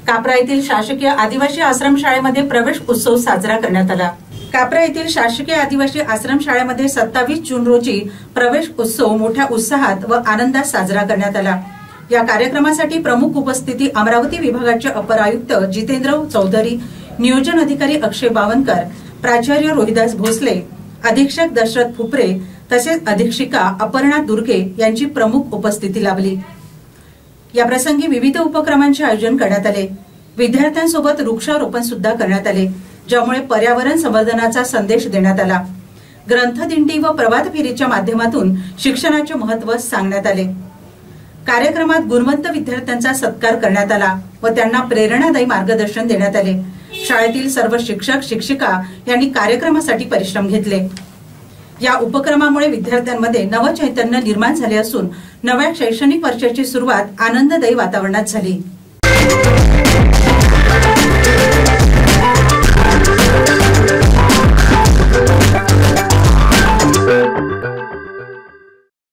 कापरा येथील शासकीय आदिवासी आश्रमशाळेमध्ये प्रवेश उत्सव साजरा करण्यात आला। कापरा येथील शासकीय आदिवासी आश्रमशाळेमध्ये 27 जून रोजी प्रवेश उत्सव मोठ्या उत्साहात व आनंदात साजरा करण्यात आला। या कार्यक्रमासाठी प्रमुख उपस्थिती अमरावती विभागाचे अपर आयुक्त जितेंद्र चौधरी, नियोजन अधिकारी अक्षय बावनकर, प्राचार्य रोहिदास भोसले, अधीक्षक दशरथ फुपरे तसेच अधीक्षिका अपर्णा दुर्गे यांची प्रमुख उपस्थिती लाभली। या प्रसंगी विविध उपक्रमांचे आयोजन करण्यात आले। विद्यार्थ्यांसोबत वृक्षारोपण सुद्धा करण्यात आले, ज्यामुळे पर्यावरण संवर्धनाचा संदेश देण्यात आला। ग्रंथदिंडी व प्रभात फेरीच्या माध्यमातून शिक्षणाचे महत्त्व सांगण्यात आले। कार्यक्रमात गुणवंत विद्यार्थ्यांचा सत्कार करण्यात आला व त्यांना प्रेरणादायी मार्गदर्शन देण्यात आले। शाळेतील सर्व शिक्षक शिक्षिका यांनी कार्यक्रमासाठी परिश्रम घेतले। या उपक्रमामुळे विद्यार्थ्यांमध्ये नवचैतन्य निर्माण झाले असून नव्या शैक्षणिक वर्षाची सुरुवात आनंददायी वातावरणात झाली।